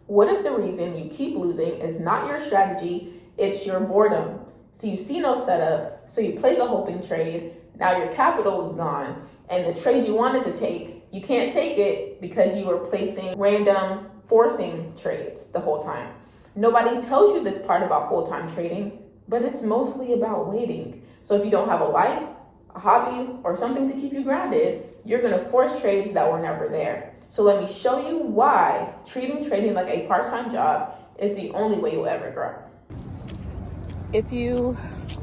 What if the reason you keep losing is not your strategy, it's your boredom? So you see no setup, so you place a hoping trade, now your capital is gone, and the trade you wanted to take, you can't take it because you were placing random forcing trades the whole time. Nobody tells you this part about full-time trading, but it's mostly about waiting. So if you don't have a life, a hobby, or something to keep you grounded, you're gonna force trades that were never there. So let me show you why treating trading like a part-time job is the only way you'll ever grow. If you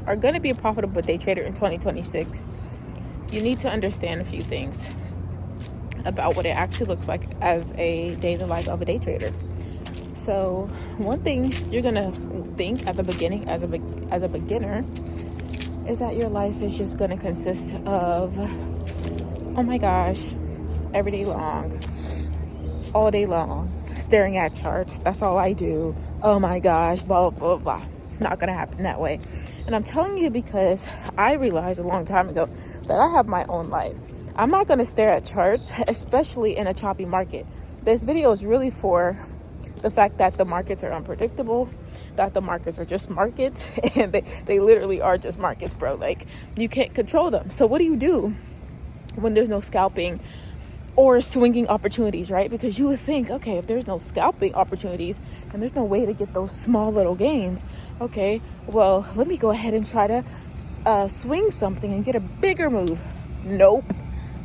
are gonna be a profitable day trader in 2026, you need to understand a few things about what it actually looks like as a day in the life of a day trader. So one thing you're gonna think at the beginning as a beginner is that your life is just gonna consist of, oh my gosh, every day long, all day long, staring at charts. That's all I do. Oh my gosh, blah, blah, blah. It's not gonna happen that way. And I'm telling you because I realized a long time ago that I have my own life. I'm not gonna stare at charts, especially in a choppy market. This video is really for the fact that the markets are unpredictable, that the markets are just markets, and they literally are just markets, bro. Like, you can't control them. So what do you do when there's no scalping or swinging opportunities, right? Because you would think, okay, if there's no scalping opportunities and there's no way to get those small little gains, okay, well, let me go ahead and try to swing something and get a bigger move. Nope.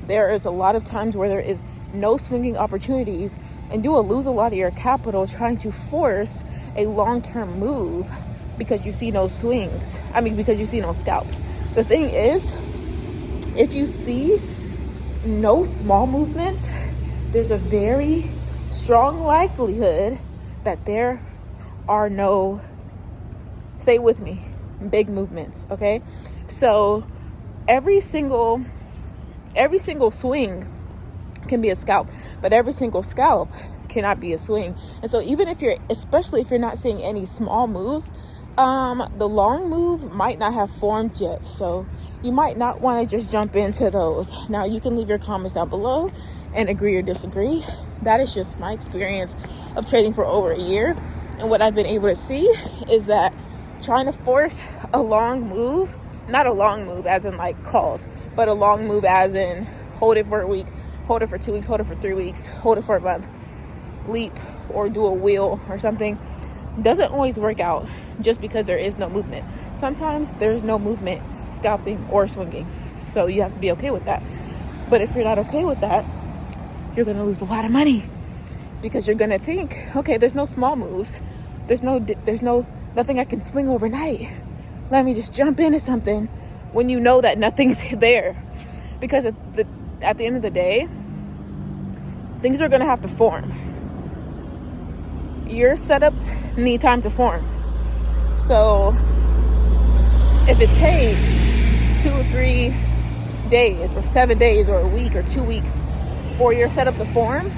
There is a lot of times where there is no swinging opportunities, and you will lose a lot of your capital trying to force a long-term move because you see no swings. Because you see no scalps. The thing is, if you see no small movements, there's a very strong likelihood that there are no, say with me, big movements, okay? So every single swing can be a scalp, but every single scalp cannot be a swing. And so especially if you're not seeing any small moves, the long move might not have formed yet. So you might not want to just jump into those. Now you can leave your comments down below and agree or disagree. That is just my experience of trading for over a year. And what I've been able to see is that trying to force a long move, not a long move as in like calls, but a long move as in hold it for a week, hold it for 2 weeks, hold it for 3 weeks, hold it for a month, leap or do a wheel or something, doesn't always work out just because there is no movement. Sometimes there's no movement, scalping or swinging. So you have to be okay with that. But if you're not okay with that, you're going to lose a lot of money because you're going to think, okay, there's no small moves. There's nothing I can swing overnight. Let me just jump into something when you know that nothing's there. Because at the end of the day, things are going to have to form. Your setups need time to form. So if it takes 2 or 3 days or 7 days or a week or 2 weeks for your setup to form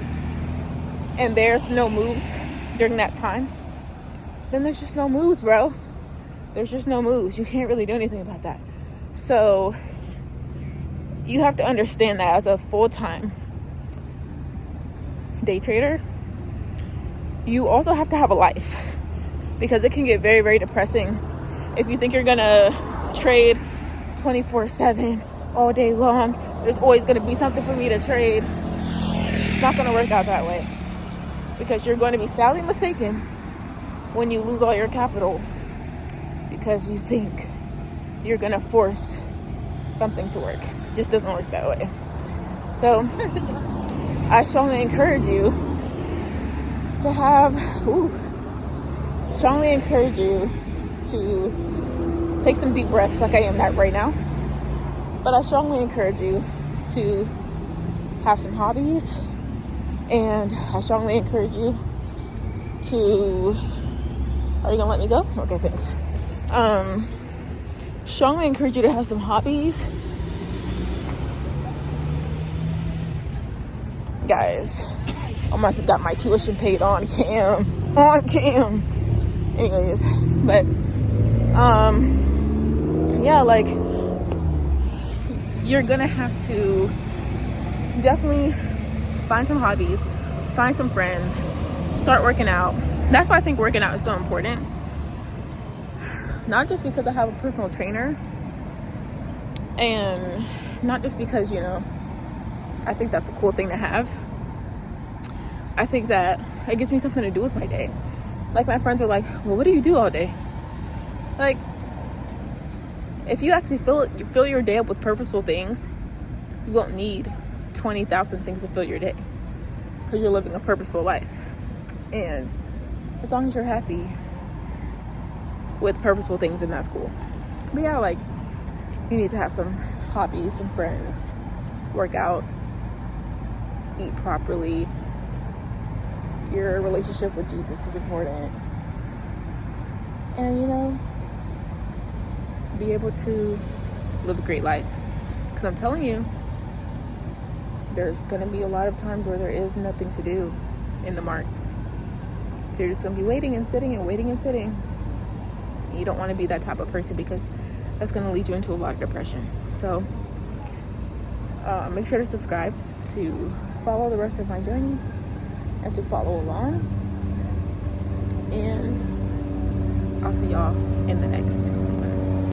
and there's no moves during that time, then there's just no moves, bro. There's just no moves. You can't really do anything about that. So you have to understand that as a full-time day trader, you also have to have a life, because it can get very, very depressing if you think you're gonna trade 24/7 all day long. There's always gonna be something for me to trade. It's not gonna work out that way, because you're going to be sadly mistaken when you lose all your capital because you think you're gonna force something to work. It just doesn't work that way. So I strongly encourage you to take some deep breaths like I am at right now. But I strongly encourage you to have some hobbies, and I strongly encourage you to, are you gonna let me go? Okay, thanks. Strongly encourage you to have some hobbies. Guys, almost got my tuition paid on cam. Anyways, but yeah, like, you're gonna have to definitely find some hobbies, find some friends, start working out. That's why I think working out is so important. Not just because I have a personal trainer, and not just because, you know, I think that's a cool thing to have. I think that it gives me something to do with my day. Like, my friends are like, well, what do you do all day? Like, if you actually fill your day up with purposeful things, you won't need 20,000 things to fill your day, because you're living a purposeful life. And as long as you're happy with purposeful things, then that's cool. But yeah, like, you need to have some hobbies, some friends, work out, eat properly. Your relationship with Jesus is important. And, you know, be able to live a great life. Because I'm telling you, there's going to be a lot of times where there is nothing to do in the marks. So you're just going to be waiting and sitting and waiting and sitting. You don't want to be that type of person, because that's going to lead you into a lot of depression. So make sure to subscribe to follow the rest of my journey and to follow along. And I'll see y'all in the next one.